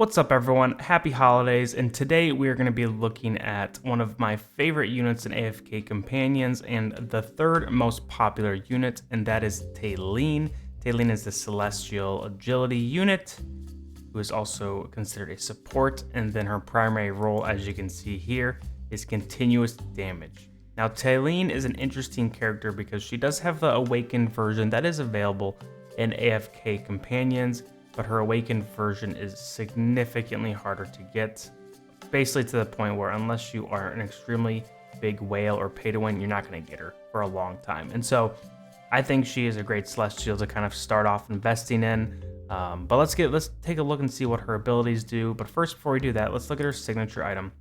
What's up everyone, happy holidays, and today we are going to be looking at one of my favorite units in AFK Companions and the third most popular unit, and that is Talene. Talene is the Celestial Agility unit, who is also considered a support, and then her primary role, as you can see here, is continuous damage. Now Talene is an interesting character because she does have the Awakened version that is available in AFK Companions, but her Awakened version is significantly harder to get, basically to the point where unless you are an extremely big whale or pay to win, you're not going to get her for a long time. And so I think she is a great Celestial to kind of start off investing in. But let's take a look and see what her abilities do. But first, before we do that, let's look at her signature item.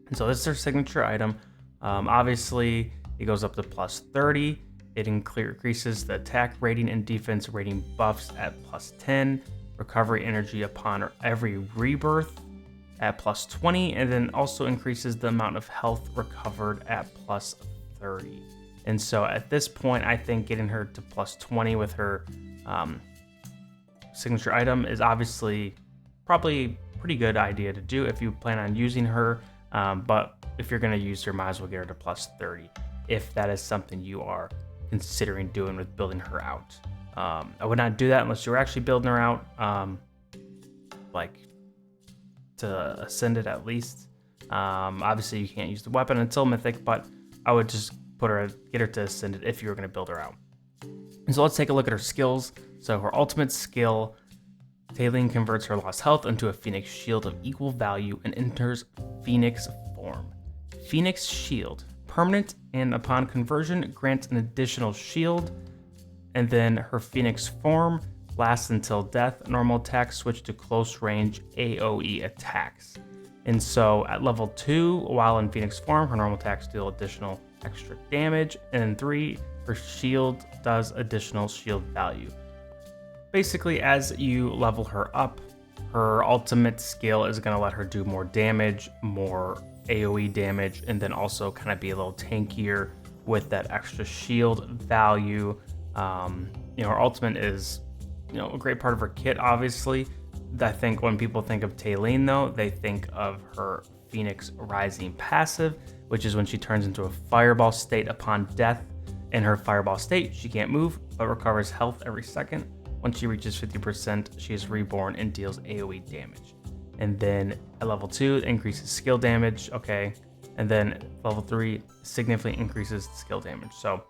And so this is her signature item. Obviously, it goes up to plus 30. It increases the attack rating and defense rating buffs at plus 10. Recovery energy upon every rebirth at plus 20, and then also increases the amount of health recovered at plus 30. And so at this point, I think getting her to plus 20 with her signature item is obviously probably a pretty good idea to do if you plan on using her, but if you're going to use her, might as well get her to plus 30 if that is something you are considering doing with building her out. I would not do that unless you were actually building her out, like to ascend it at least. Obviously you can't use the weapon until mythic, but I would just get her to ascend it if you were going to build her out. And so let's take a look at her skills. So her ultimate skill, Talene converts her lost health into a Phoenix shield of equal value and enters Phoenix form. Phoenix shield, permanent, and upon conversion grants an additional shield. And then her Phoenix form lasts until death. Normal attacks switch to close range AoE attacks. And so at level 2, while in Phoenix form, her normal attacks deal additional extra damage. And then 3, her shield does additional shield value. Basically, as you level her up, her ultimate skill is going to let her do more damage, more AoE damage, and then also kind of be a little tankier with that extra shield value. Her ultimate is, a great part of her kit, obviously. I think when people think of Talene, though, they think of her Phoenix Rising passive, which is when she turns into a fireball state upon death. In her fireball state, she can't move, but recovers health every second. Once she reaches 50%, she is reborn and deals AoE damage. And then at level 2, it increases skill damage, okay. And then level 3 significantly increases skill damage. So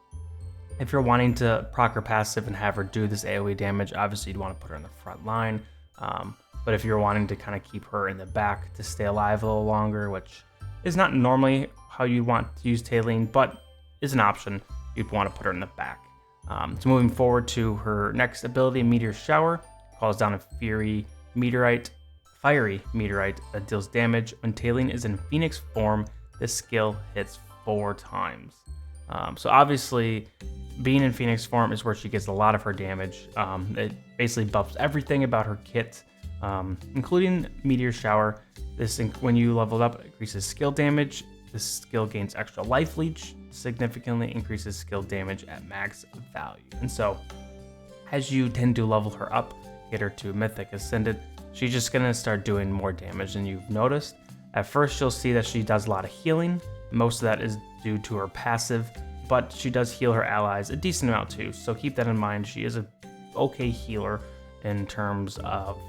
if you're wanting to proc her passive and have her do this AoE damage, obviously you'd want to put her in the front line. But if you're wanting to kind of keep her in the back to stay alive a little longer, which is not normally how you want to use Talene, but is an option, you'd want to put her in the back. So moving forward to her next ability, Meteor Shower, calls down a fiery meteorite that deals damage. When Talene is in Phoenix form, this skill hits 4 times. So obviously, being in Phoenix form is where she gets a lot of her damage. It basically buffs everything about her kit, including Meteor Shower. When you level up, increases skill damage. This skill gains extra life leech, significantly increases skill damage at max value. And so, as you tend to level her up, get her to Mythic Ascended, she's just gonna start doing more damage than you've noticed. At first, you'll see that she does a lot of healing. Most of that is due to her passive, but she does heal her allies a decent amount too. So keep that in mind. She is a okay healer in terms of,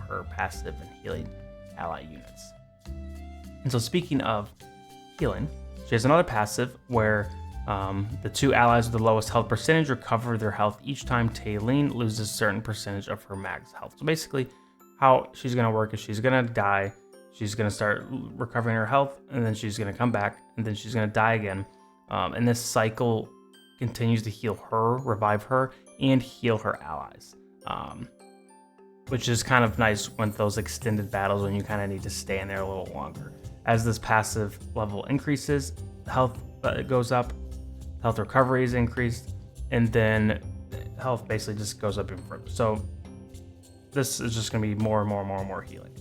her passive and healing ally units. And so speaking of healing, she has another passive where the 2 allies with the lowest health percentage recover their health each time Talene loses a certain percentage of her max health. So basically, how she's going to work is she's going to die, she's going to start recovering her health, and then she's going to come back, and then she's going to die again. And this cycle continues to heal her, revive her, and heal her allies. Which is kind of nice when those extended battles when you kind of need to stay in there a little longer. As this passive level increases, health goes up, health recovery is increased, and then health basically just goes up in front. So this is just going to be more and more healing.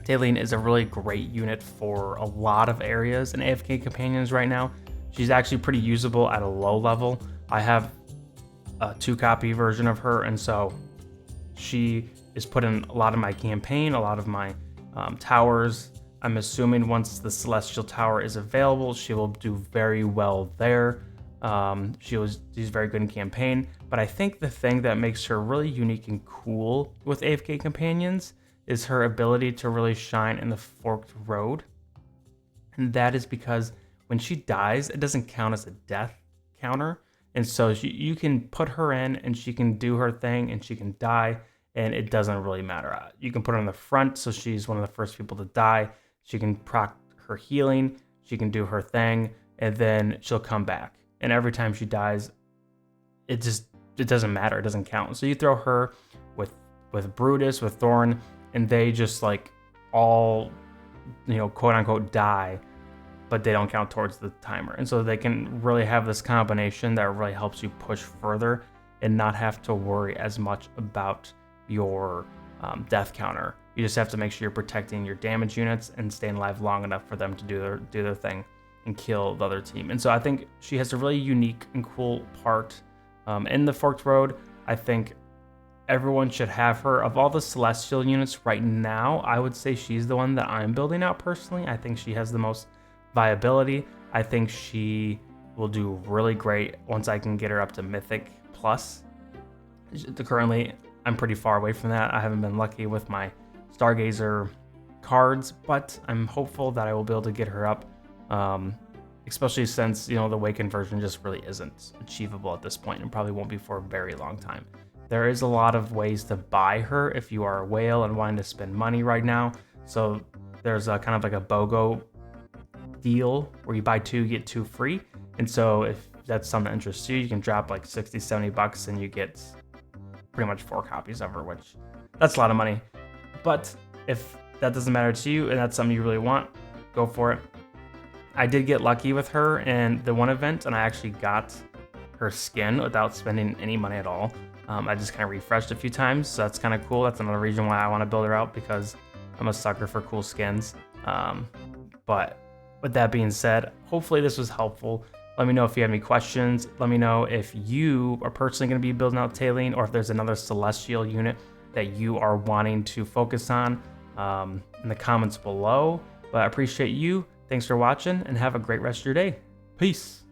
Talene is a really great unit for a lot of areas in AFK Companions right now. She's actually pretty usable at a low level. I have a 2-copy version of her, and so She is put in a lot of my campaign, a lot of my towers. I'm assuming once the Celestial Tower is available, she will do very well there. She's very good in campaign, but I think the thing that makes her really unique and cool with AFK Companions is her ability to really shine in the Forked Road. And that is because when she dies, it doesn't count as a death counter. And so you can put her in and she can do her thing and she can die, and it doesn't really matter. You can put her in the front, so she's one of the first people to die. She can proc her healing, she can do her thing, and then she'll come back. And every time she dies, it doesn't matter. It doesn't count. So you throw her with Brutus, with Thorn, and they just like all, quote unquote die, but they don't count towards the timer. And so they can really have this combination that really helps you push further and not have to worry as much about your death counter. You just have to make sure you're protecting your damage units and staying alive long enough for them to do their thing and kill the other team. And so I think she has a really unique and cool part in the Forked Road. I think everyone should have her. Of all the Celestial units right now, I would say she's the one that I'm building out personally. I think she has the most viability. I think she will do really great once I can get her up to Mythic Plus. Currently, I'm pretty far away from that. I haven't been lucky with my Stargazer cards, but I'm hopeful that I will be able to get her up, especially since, the Awakened version just really isn't achievable at this point and probably won't be for a very long time. There is a lot of ways to buy her if you are a whale and wanting to spend money right now. So there's a kind of like a BOGO deal where you buy 2, get 2 free. And so if that's something that interests you, you can drop like 60, 70 bucks and you get pretty much 4 copies of her, which that's a lot of money. But if that doesn't matter to you and that's something you really want, go for it. I did get lucky with her in the one event, and I actually got her skin without spending any money at all. I just kind of refreshed a few times, so that's kind of cool. That's another reason why I want to build her out, because I'm a sucker for cool skins. But with that being said, hopefully this was helpful. Let me know if you have any questions. Let me know if you are personally going to be building out Talene, or if there's another Celestial unit that you are wanting to focus on in the comments below. But I appreciate you. Thanks for watching, and have a great rest of your day. Peace.